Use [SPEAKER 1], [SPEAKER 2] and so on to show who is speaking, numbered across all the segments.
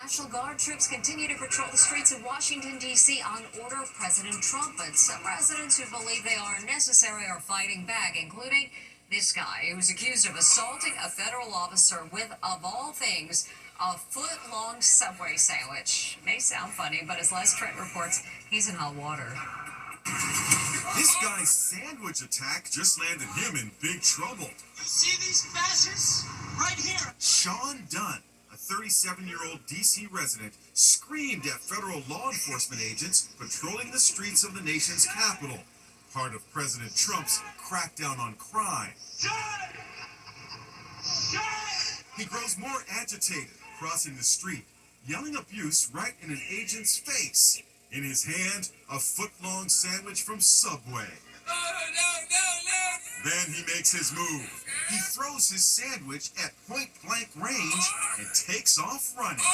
[SPEAKER 1] National Guard troops continue to patrol the streets of Washington, D.C. on order of President Trump, but some residents who believe they are necessary are fighting back, including this guy who was accused of assaulting a federal officer with, of all things, a foot-long Subway sandwich. May sound funny, but as Les Trent reports, he's in hot water.
[SPEAKER 2] This guy's sandwich attack just landed him in big trouble.
[SPEAKER 3] You see these fascists? Right here.
[SPEAKER 2] Sean Dunn, a 37-year-old D.C. resident, screamed at federal law enforcement agents patrolling the streets of the nation's capital, part of President Trump's crackdown on crime. He grows more agitated, crossing the street, yelling abuse right in an agent's face. In his hand, a foot-long sandwich from Subway. Then he makes his move. He throws his sandwich at point-blank range and takes off running.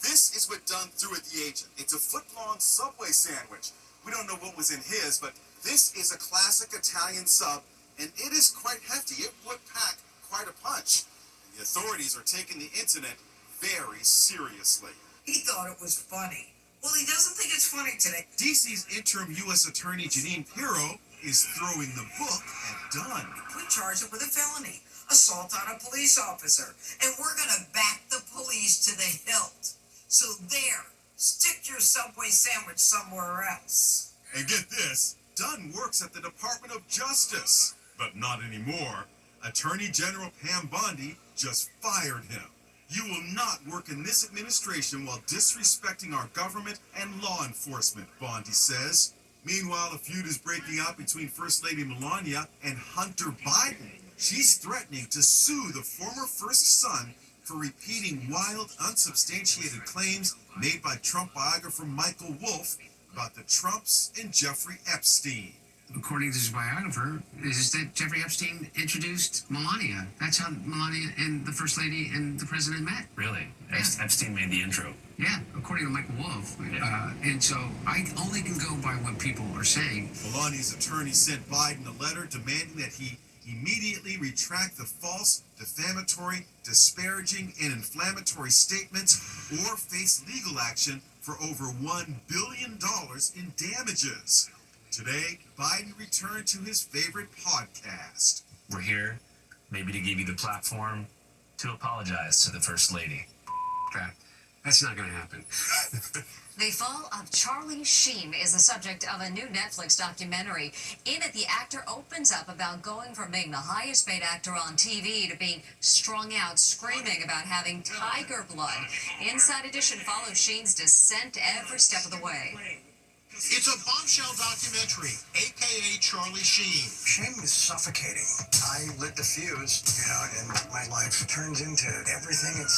[SPEAKER 2] This is what Dunn threw at the agent. It's a foot-long Subway sandwich. We don't know what was in his, but this is a classic Italian sub, and it is quite hefty. It would pack quite a punch. And the authorities are taking the incident very seriously.
[SPEAKER 4] He thought it was funny. Well, he doesn't think it's funny today.
[SPEAKER 2] D.C.'s interim U.S. Attorney Jeanine Pirro is throwing the book at Dunn.
[SPEAKER 4] We charge him with a felony, assault on a police officer, and we're going to back the police to the hilt. So there, stick your Subway sandwich somewhere else.
[SPEAKER 2] And get this, Dunn works at the Department of Justice, but not anymore. Attorney General Pam Bondi just fired him. You will not work in this administration while disrespecting our government and law enforcement, Bondi says. Meanwhile, a feud is breaking out between First Lady Melania and Hunter Biden. She's threatening to sue the former first son for repeating wild, unsubstantiated claims made by Trump biographer Michael Wolff about the Trumps and Jeffrey Epstein.
[SPEAKER 5] According to his biographer, is that Jeffrey Epstein introduced Melania. That's how Melania and the First Lady and the President met.
[SPEAKER 6] Really?
[SPEAKER 5] Yeah.
[SPEAKER 6] Epstein made the intro.
[SPEAKER 5] Yeah, according to Michael Wolff.
[SPEAKER 6] Yeah.
[SPEAKER 5] And so I only can go by what people are saying.
[SPEAKER 2] Melania's attorney sent Biden a letter demanding that he immediately retract the false, defamatory, disparaging, and inflammatory statements or face legal action for over $1 billion in damages. Today, Biden returned to his favorite podcast.
[SPEAKER 6] We're here, maybe to give you the platform to apologize to the First Lady.
[SPEAKER 5] That's not going to happen.
[SPEAKER 1] The fall of Charlie Sheen is the subject of a new Netflix documentary. In it, the actor opens up about going from being the highest paid actor on TV to being strung out screaming about having tiger blood. Inside Edition follows Sheen's descent every step of the way.
[SPEAKER 7] It's a bombshell documentary, a.k.a. Charlie Sheen.
[SPEAKER 8] Shame is suffocating. I lit the fuse, and my life turns into everything it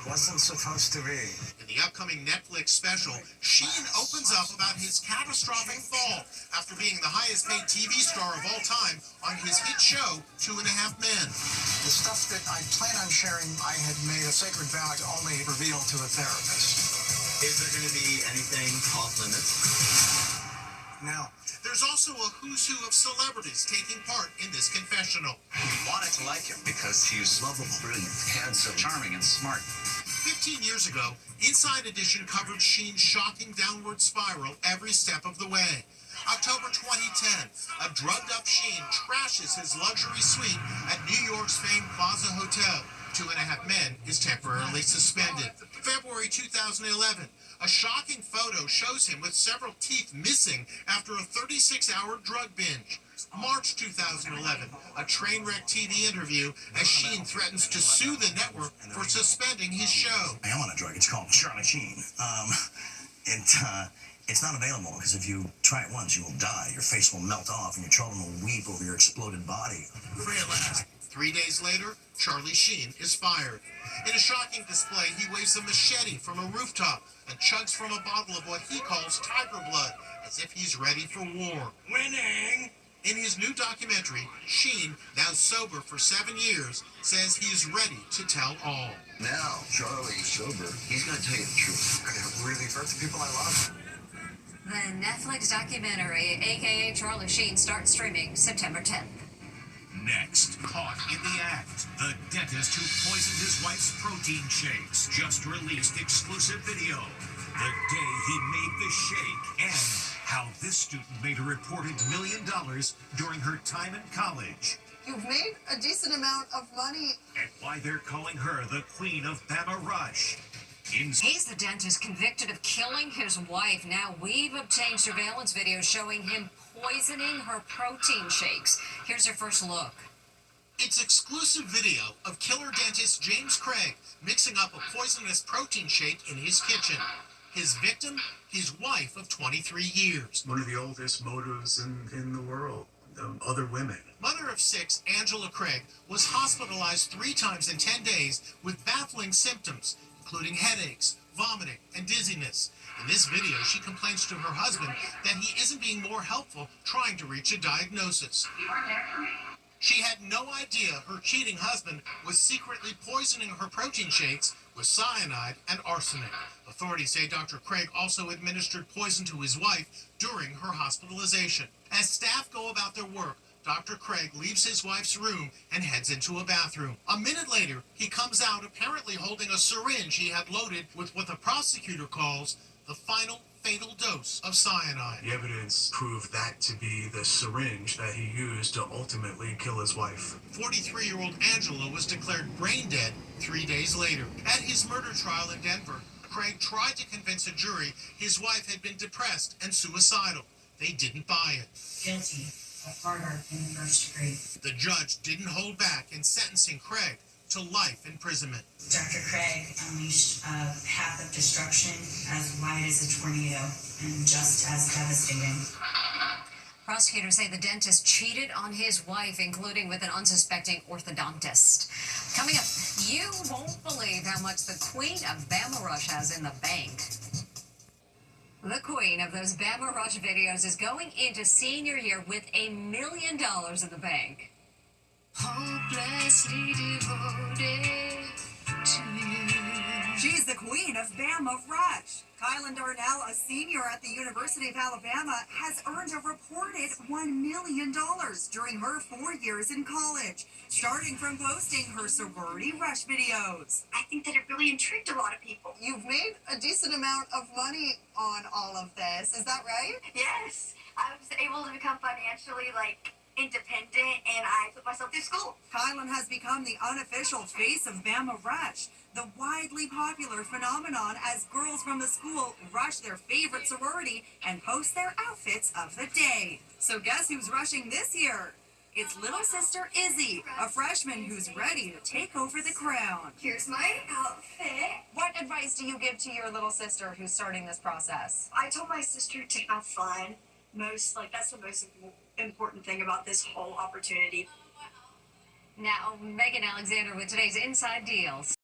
[SPEAKER 8] wasn't supposed to be.
[SPEAKER 7] In the upcoming Netflix special, Sheen opens up about his catastrophic fall after being the highest paid TV star of all time on his hit show, 2.5 Men.
[SPEAKER 8] The stuff that I plan on sharing, I had made a sacred vow to only reveal to a therapist.
[SPEAKER 3] Is there going to be anything off limits?
[SPEAKER 8] No.
[SPEAKER 7] There's also a who's who of celebrities taking part in this confessional.
[SPEAKER 3] We wanted to like him because he's lovable, brilliant, handsome, charming, and smart.
[SPEAKER 7] 15 years ago, Inside Edition covered Sheen's shocking downward spiral every step of the way. October 2010, a drugged-up Sheen trashes his luxury suite at New York's famed Plaza Hotel. 2.5 Men is temporarily suspended. February 2011, a shocking photo shows him with several teeth missing after a 36-hour drug binge. March 2011, a train wreck TV interview as Sheen threatens to sue the network for suspending his show.
[SPEAKER 8] I am on a drug. It's called Charlie Sheen. It's not available because if you try it once, you will die. Your face will melt off and your children will weep over your exploded body.
[SPEAKER 7] 3 days later, Charlie Sheen is fired. In a shocking display, he waves a machete from a rooftop and chugs from a bottle of what he calls tiger blood, as if he's ready for war.
[SPEAKER 3] Winning!
[SPEAKER 7] In his new documentary, Sheen, now sober for 7 years, says he is ready to tell all.
[SPEAKER 3] Now, Charlie's sober. He's going to tell you the truth.
[SPEAKER 8] I'm going to really hurt the people I love.
[SPEAKER 1] The Netflix documentary, a.k.a. Charlie Sheen, starts streaming September 10th.
[SPEAKER 9] Next, caught in the act, the dentist who poisoned his wife's protein shakes just released exclusive video. The day he made the shake and how this student made a reported $1 million during her time in college.
[SPEAKER 10] You've made a decent amount of money.
[SPEAKER 9] And why they're calling her the Queen of Bama Rush.
[SPEAKER 1] He's the dentist convicted of killing his wife. Now we've obtained surveillance video showing him poisoning her protein shakes. Here's our first look.
[SPEAKER 7] It's exclusive video of killer dentist James Craig mixing up a poisonous protein shake in his kitchen. His victim, his wife of 23 years.
[SPEAKER 11] One of the oldest motives in the world. Other women.
[SPEAKER 7] Mother of 6, Angela Craig, was hospitalized 3 times in 10 days with baffling symptoms, including headaches, vomiting, and dizziness. In this video, she complains to her husband that he isn't being more helpful trying to reach a diagnosis.
[SPEAKER 12] You weren't there for me.
[SPEAKER 7] She had no idea her cheating husband was secretly poisoning her protein shakes with cyanide and arsenic. Authorities say Dr. Craig also administered poison to his wife during her hospitalization. As staff go about their work, Dr. Craig leaves his wife's room and heads into a bathroom. A minute later, he comes out apparently holding a syringe he had loaded with what the prosecutor calls the final fatal dose of cyanide.
[SPEAKER 11] The evidence proved that to be the syringe that he used to ultimately kill his wife.
[SPEAKER 7] 43-year-old Angela was declared brain dead 3 days later. At his murder trial in Denver, Craig tried to convince a jury his wife had been depressed and suicidal. They didn't buy it.
[SPEAKER 12] Guilty of murder in the first degree.
[SPEAKER 7] The judge didn't hold back in sentencing Craig to life imprisonment.
[SPEAKER 12] Dr. Craig unleashed a path of destruction as wide as a tornado and just as devastating.
[SPEAKER 1] Prosecutors say the dentist cheated on his wife, including with an unsuspecting orthodontist. Coming up, you won't believe how much the Queen of Bama Rush has in the bank. The queen of those Bama Rush videos is going into senior year with $1 million in the bank. Hopelessly devoted to you.
[SPEAKER 10] She's the queen of Bama Rush. Kylan Darnell, a senior at the University of Alabama, has earned a reported $1 million during her 4 years in college, starting from posting her sorority rush videos.
[SPEAKER 13] I think that it really intrigued a lot of people.
[SPEAKER 10] You've made a decent amount of money on all of this, is that right?
[SPEAKER 13] Yes, I was able to become financially, independent, and I put myself through school.
[SPEAKER 10] Kylan has become the unofficial face of Bama Rush, the widely popular phenomenon as girls from the school rush their favorite sorority and post their outfits of the day. So guess who's rushing this year? It's little sister Izzy, a freshman who's ready to take over the crown.
[SPEAKER 13] Here's my outfit.
[SPEAKER 10] What advice do you give to your little sister who's starting this process?
[SPEAKER 13] I told my sister to have fun. That's the most important thing about this whole opportunity.
[SPEAKER 1] Now, Megan Alexander with today's Inside Deals.